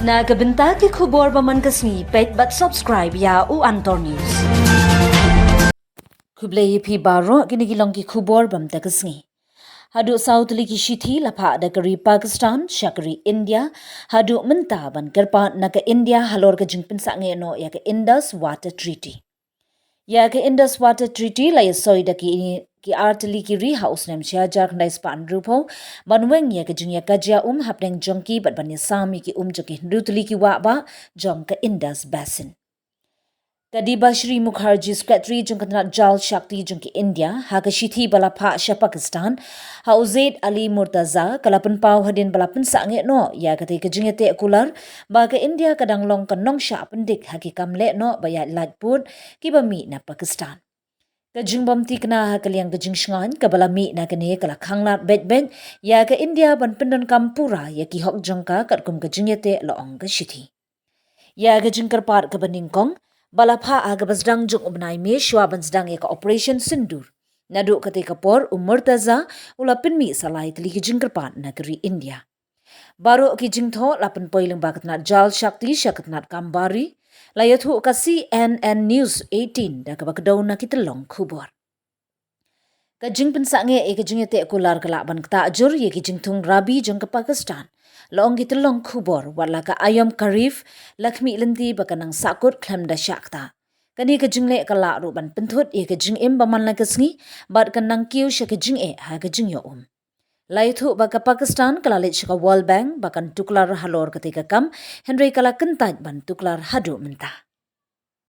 Na kabenta ki khubor baman kasni pet but subscribe ya u Antor News. Kublai phi baro kinigilong ki khubor bam ta kasni. Haduh South ki shithi lapha da kari Pakistan, shakari India, haduh menta ban kerpa na ka India halor ka jingpin sa no ya ka Indus Water Treaty. Ya ka Indus Water Treaty la yasoi da ki artili ki ri house nem sia jar kandai span rupo banweng ya ka jingya kajia hapneng jongki bat ban sami ki jaki rutli ki wa ba jong ka Indus Basin. Kadiba Shri Mukherjee Secretary jungkatna Jal Shakti jungki India ha ka shithi balapha sha Pakistan ha Uzaid Ali Murtaza kalapun pau hadin balapun sange no ya ka te ka jingete kular ba ka India kadang long kanong sha pendik ha ki kamle no ba ya lajput ki ba mi na Pakistan. Kajing bamti kena ha kaliang kajing shngan kabala mi na kene kala khangna bet ya ka India ban pendon kampura ya ki hok jongka katkum kajing yete loong ka shithi. Ya kajing karpar ka baningkong balapha aga basdang jung ubnai me shwa basdang ya ka operation sindur. Nadu kate kapor Murtaza ulapin mi salai tli kajing karpar na kari India. Baro ki jingtho lapan poiling bakatna Jal Shakti shakatnat kambari layathu ka CNN News 18 da kabakdaw na kitalong khubor. Kajing pensange e kajing yate kular kalaban kta ajur ye kajing tung rabi jong ka Pakistan. Laong kitalong khubor wala ka ayam karif lakmi linti bakanang sakut klam da shakta. Kani kajing le kala ruban penthut ye kajing im baman la kasngi bat kanang kiu sha kajing e ha kajing yo Laithu baka Pakistan kalalit shaka World Bank bakan tuklar halor ketika kam Henry kala kentaj ban tuklar haduh mentah.